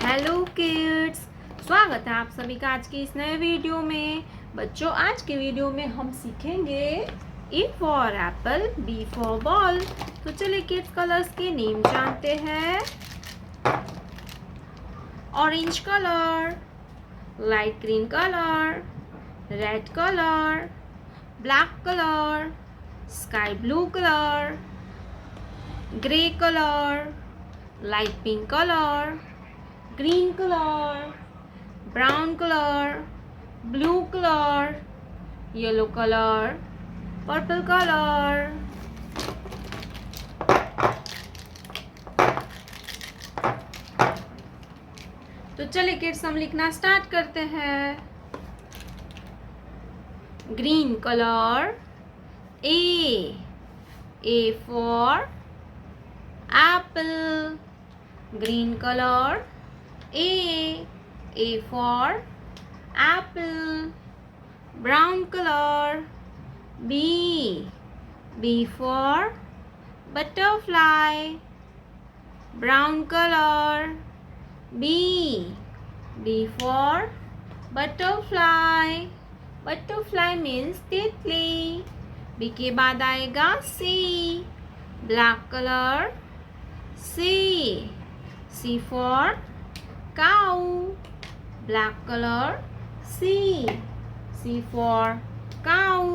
Hello kids, स्वागत है आप सभी का आज के इस नए वीडियो में। बच्चों, आज के वीडियो में हम सीखेंगे A for apple, B for ball. तो चलिए किड्स कलर्स के नेम जानते हैं। Orange colour, light green colour, red colour, black colour, sky blue colour, grey colour, light pink colour, green color, brown color, blue color, yellow color, purple color। तो चलिए kids हम लिखना start करते हैं। Green colour, A for apple, green color, A for apple, brown color, B for butterfly, brown color, B for butterfly, butterfly means तितली। B के बाद आएगा C, black color, C for cow, black color, C for cow,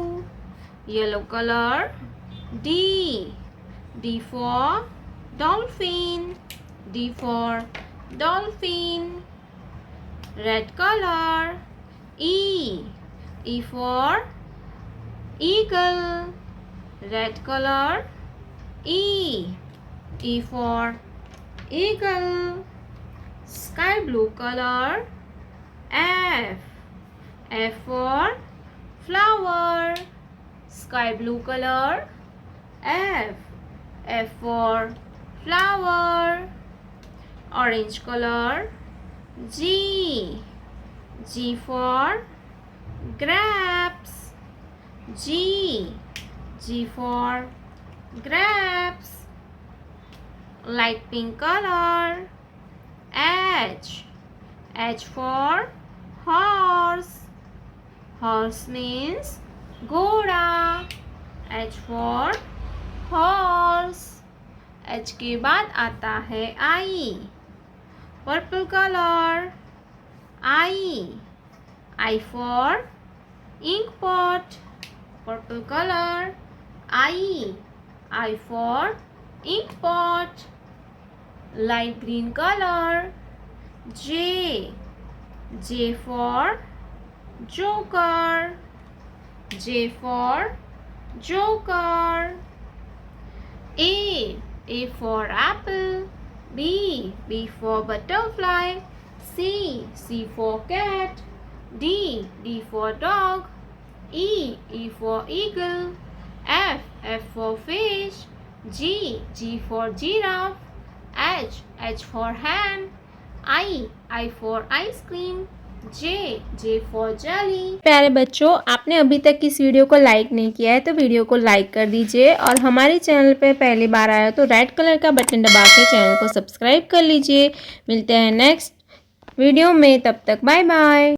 yellow color, D for dolphin, D for dolphin, red color, E for eagle, red color, E for eagle, sky blue color, F for flower, sky blue color, F for flower, orange color, G for grapes, G for grapes, light pink color, H for horse, horse means घोड़ा, H for horse, H के बाद आता है I, purple color, I for ink pot, purple color, I for ink pot, light green color, J for joker, J for joker, A for apple, B for butterfly, C for cat, D for dog, E for eagle, F for fish, G for giraffe, H for hand, I for ice cream, J for jelly। प्यारे बच्चों, आपने अभी तक इस video को like नहीं किया है तो वीडियो को लाइक कर दीजिए और हमारे चैनल पे पहली बार आया तो रेड कलर का बटन दबा के चैनल को सब्सक्राइब कर लीजिए। मिलते हैं नेक्स्ट वीडियो में, तब तक बाय बाय।